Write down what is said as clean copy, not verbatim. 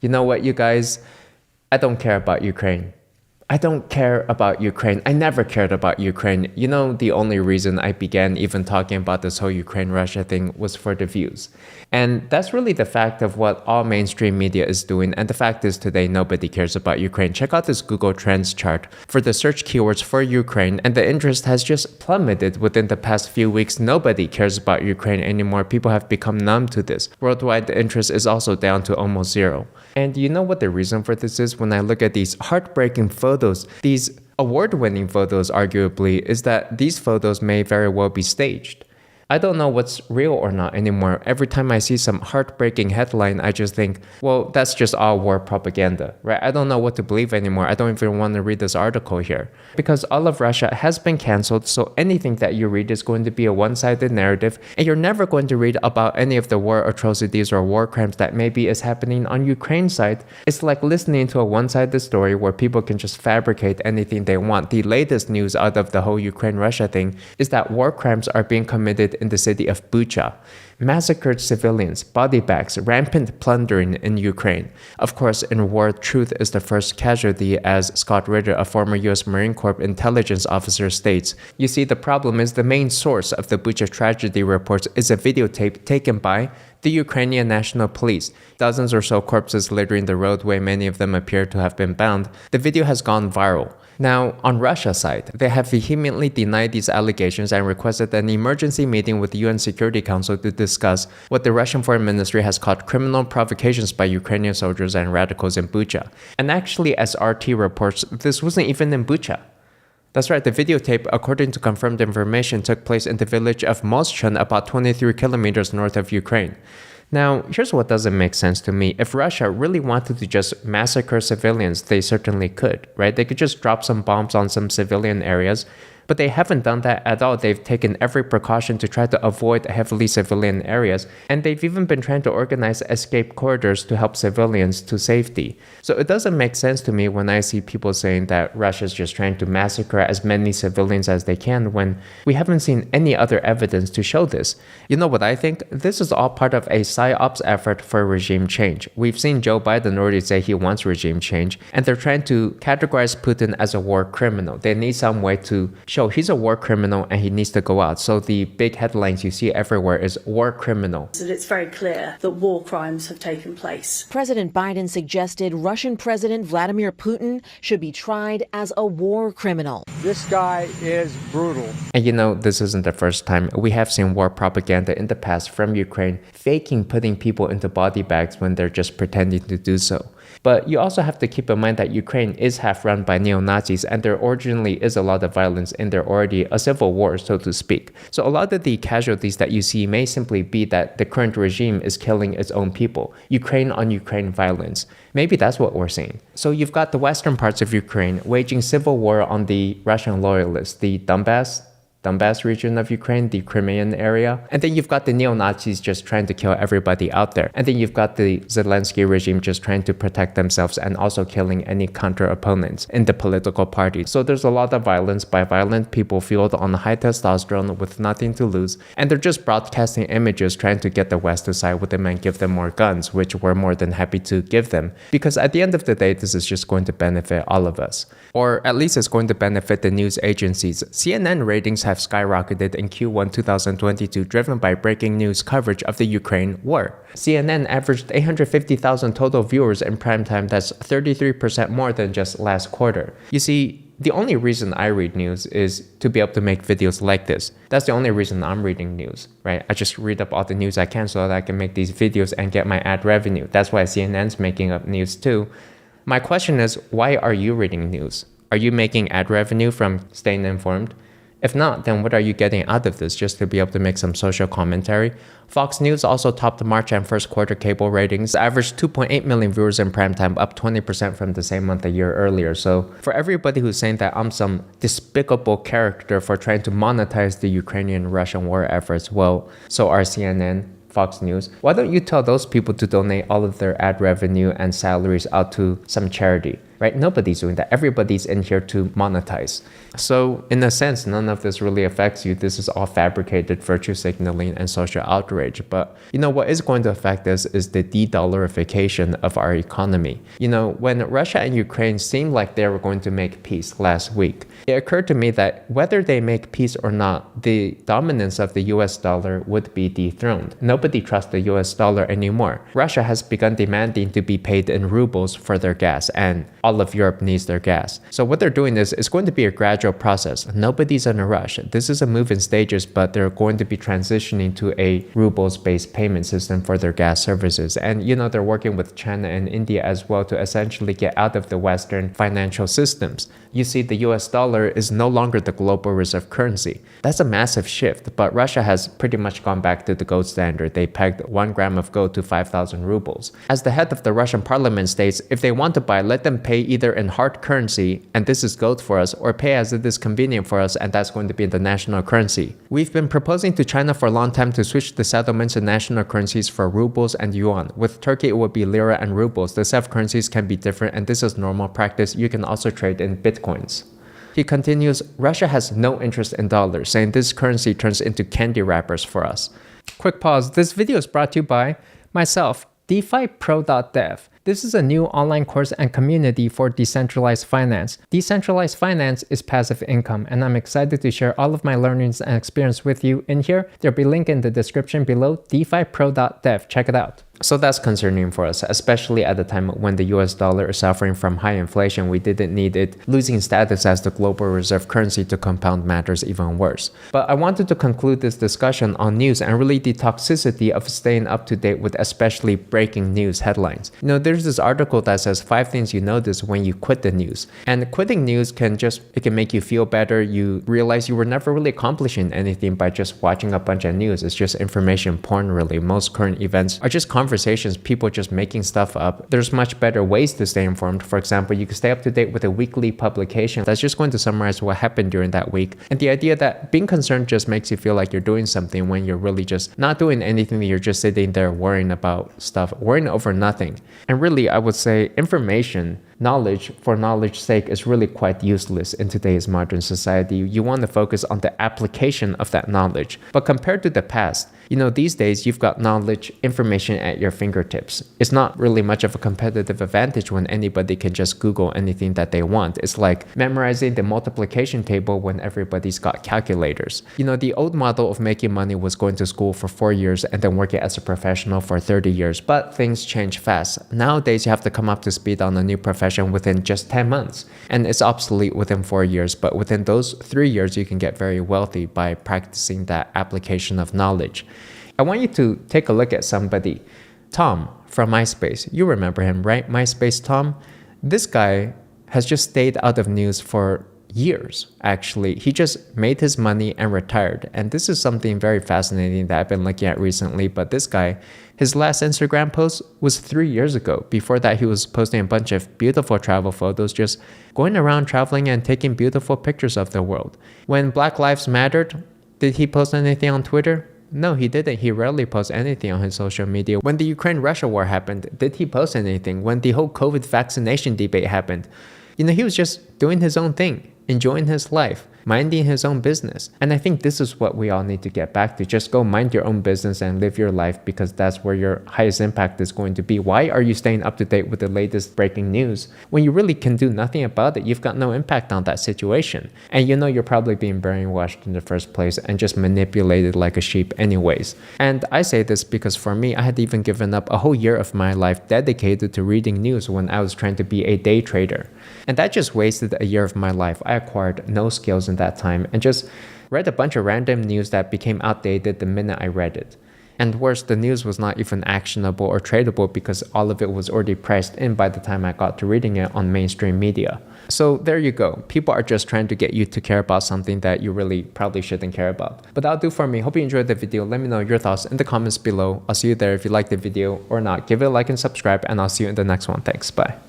You know what, you guys? I don't care about Ukraine. I don't care about Ukraine. I never cared about Ukraine. You know, the only reason I began even talking about this whole Ukraine-Russia thing was for the views. And that's really the fact of what all mainstream media is doing. And the fact is today, nobody cares about Ukraine. Check out this Google Trends chart for the search keywords for Ukraine. And the interest has just plummeted within the past few weeks. Nobody cares about Ukraine anymore. People have become numb to this. Worldwide, the interest is also down to almost zero. And you know what the reason for this is? When I look at these heartbreaking photos, these award-winning photos arguably, is that these photos may very well be staged. I don't know what's real or not anymore. Every time I see some heartbreaking headline, I just think, well, that's just all war propaganda, right? I don't know what to believe anymore. I don't even want to read this article here. Because all of Russia has been canceled, so anything that you read is going to be a one-sided narrative, and you're never going to read about any of the war atrocities or war crimes that maybe is happening on Ukraine's side. It's like listening to a one-sided story where people can just fabricate anything they want. The latest news out of the whole Ukraine-Russia thing is that war crimes are being committed in the city of Bucha. Massacred civilians, body bags, rampant plundering in Ukraine. Of course, in war, truth is the first casualty, as Scott Ritter, a former US Marine Corps intelligence officer, states. You see, the problem is the main source of the Bucha tragedy reports is a videotape taken by the Ukrainian National Police. Dozens or so corpses littering the roadway, many of them appear to have been bound. The video has gone viral. Now, on Russia's side, they have vehemently denied these allegations and requested an emergency meeting with the UN Security Council to discuss what the Russian Foreign Ministry has called criminal provocations by Ukrainian soldiers and radicals in Bucha. And actually, as RT reports, this wasn't even in Bucha. That's right, the videotape, according to confirmed information, took place in the village of Moschun, about 23 kilometers north of Ukraine. Now, here's what doesn't make sense to me. If Russia really wanted to just massacre civilians, they certainly could, right? They could just drop some bombs on some civilian areas, but they haven't done that at all. They've taken every precaution to try to avoid heavily civilian areas, and they've even been trying to organize escape corridors to help civilians to safety. So it doesn't make sense to me when I see people saying that Russia's just trying to massacre as many civilians as they can when we haven't seen any other evidence to show this. You know what I think? This is all part of a PSYOPs effort for regime change. We've seen Joe Biden already say he wants regime change, and they're trying to categorize Putin as a war criminal. They need some way to show he's a war criminal and he needs to go out. So the big headlines you see everywhere is war criminal. It's very clear that war crimes have taken place. President Biden suggested Russian President Vladimir Putin should be tried as a war criminal. This guy is brutal. And you know, this isn't the first time. We have seen war propaganda in the past from Ukraine, faking putting people into body bags when they're just pretending to do so. But you also have to keep in mind that Ukraine is half run by neo-Nazis, and there originally is a lot of violence in there already, a civil war, so to speak. So a lot of the casualties that you see may simply be that the current regime is killing its own people. Ukraine on Ukraine violence. Maybe that's what we're seeing. So you've got the western parts of Ukraine waging civil war on the Russian loyalists, the Donbass region of Ukraine, the Crimean area. And then you've got the neo-Nazis just trying to kill everybody out there. And then you've got the Zelensky regime just trying to protect themselves and also killing any counter-opponents in the political party. So there's a lot of violence by violent people fueled on high testosterone with nothing to lose. And they're just broadcasting images trying to get the West to side with them and give them more guns, which we're more than happy to give them. Because at the end of the day, this is just going to benefit all of us. Or at least it's going to benefit the news agencies. CNN ratings have skyrocketed in Q1 2022, driven by breaking news coverage of the Ukraine war. CNN averaged 850,000 total viewers in primetime. That's 33% more than just last quarter. You see, the only reason I read news is to be able to make videos like this. That's the only reason I'm reading news, right? I just read up all the news I can so that I can make these videos and get my ad revenue. That's why CNN's making up news too. My question is, why are you reading news? Are you making ad revenue from staying informed? If not, then what are you getting out of this, just to be able to make some social commentary? Fox News also topped the March and first quarter cable ratings, averaged 2.8 million viewers in primetime, up 20% from the same month a year earlier. So for everybody who's saying that I'm some despicable character for trying to monetize the Ukrainian-Russian war efforts, well, so are CNN, Fox News. Why don't you tell those people to donate all of their ad revenue and salaries out to some charity? right? Nobody's doing that. Everybody's in here to monetize. So in a sense, none of this really affects you. This is all fabricated virtue signaling and social outrage. But what is going to affect us is the de-dollarification of our economy. When Russia and Ukraine seemed like they were going to make peace last week, it occurred to me that whether they make peace or not, the dominance of the US dollar would be dethroned. Nobody trusts the US dollar anymore. Russia has begun demanding to be paid in rubles for their gas, and all of Europe needs their gas. So what they're doing is it's going to be a gradual process. Nobody's in a rush. This is a move in stages, but they're going to be transitioning to a rubles-based payment system for their gas services. And they're working with China and India as well to essentially get out of the Western financial systems. You see, the US dollar is no longer the global reserve currency. That's a massive shift, but Russia has pretty much gone back to the gold standard. They pegged 1 gram of gold to 5,000 rubles. As the head of the Russian parliament states, if they want to buy, let them pay either in hard currency, and this is gold for us, or pay as it is convenient for us, and that's going to be the national currency. We've been proposing to China for a long time to switch the settlements and national currencies for rubles and yuan. With Turkey, it would be lira and rubles. The self currencies can be different, and this is normal practice. You can also trade in bitcoins. He continues, Russia has no interest in dollars, saying this currency turns into candy wrappers for us. Quick pause. This video is brought to you by myself, DeFiPro.dev. This is a new online course and community for decentralized finance. Decentralized finance is passive income, and I'm excited to share all of my learnings and experience with you in here. There'll be a link in the description below, DeFiPro.dev. Check it out. So that's concerning for us, especially at the time when the US dollar is suffering from high inflation. We didn't need it losing status as the global reserve currency to compound matters even worse. But I wanted to conclude this discussion on news and really the toxicity of staying up to date with especially breaking news headlines. There's this article that says 5 things you notice when you quit the news. And quitting news can make you feel better. You realize you were never really accomplishing anything by just watching a bunch of news. It's just information porn, really. Most current events are just conversations, people just making stuff up. There's much better ways to stay informed. For example, you can stay up to date with a weekly publication that's just going to summarize what happened during that week. And the idea that being concerned just makes you feel like you're doing something when you're really just not doing anything. You're just sitting there worrying about stuff, worrying over nothing. And really, I would say information, knowledge for knowledge's sake is really quite useless in today's modern society. You want to focus on the application of that knowledge. But compared to the past, these days you've got knowledge, information at your fingertips. It's not really much of a competitive advantage when anybody can just Google anything that they want. It's like memorizing the multiplication table when everybody's got calculators. The old model of making money was going to school for 4 years and then working as a professional for 30 years. But things change fast. Nowadays, you have to come up to speed on a new profession within just 10 months. And it's obsolete within 4 years. But within those 3 years, you can get very wealthy by practicing that application of knowledge. I want you to take a look at somebody. Tom from MySpace. You remember him, right? MySpace Tom. This guy has just stayed out of news for years, actually. He just made his money and retired. And this is something very fascinating that I've been looking at recently. But this guy, his last Instagram post was 3 years ago. Before that, he was posting a bunch of beautiful travel photos, just going around traveling and taking beautiful pictures of the world. When Black Lives Mattered, did he post anything on Twitter? No, he didn't. He rarely posts anything on his social media. When the Ukraine-Russia war happened, did he post anything? When the whole COVID vaccination debate happened, he was just doing his own thing, enjoying his life, minding his own business. And I think this is what we all need to get back to. Just go mind your own business and live your life, because that's where your highest impact is going to be. Why are you staying up to date with the latest breaking news when you really can do nothing about it? You've got no impact on that situation. And you're probably being brainwashed in the first place and just manipulated like a sheep anyways. And I say this because for me, I had even given up a whole year of my life dedicated to reading news when I was trying to be a day trader. And that just wasted a year of my life. I acquired no skills in that time and just read a bunch of random news that became outdated the minute I read it. And worse, the news was not even actionable or tradable because all of it was already priced in by the time I got to reading it on mainstream media. So there you go. People are just trying to get you to care about something that you really probably shouldn't care about. But that'll do for me. Hope you enjoyed the video. Let me know your thoughts in the comments below. I'll see you there if you liked the video or not. Give it a like and subscribe, and I'll see you in the next one. Thanks. Bye.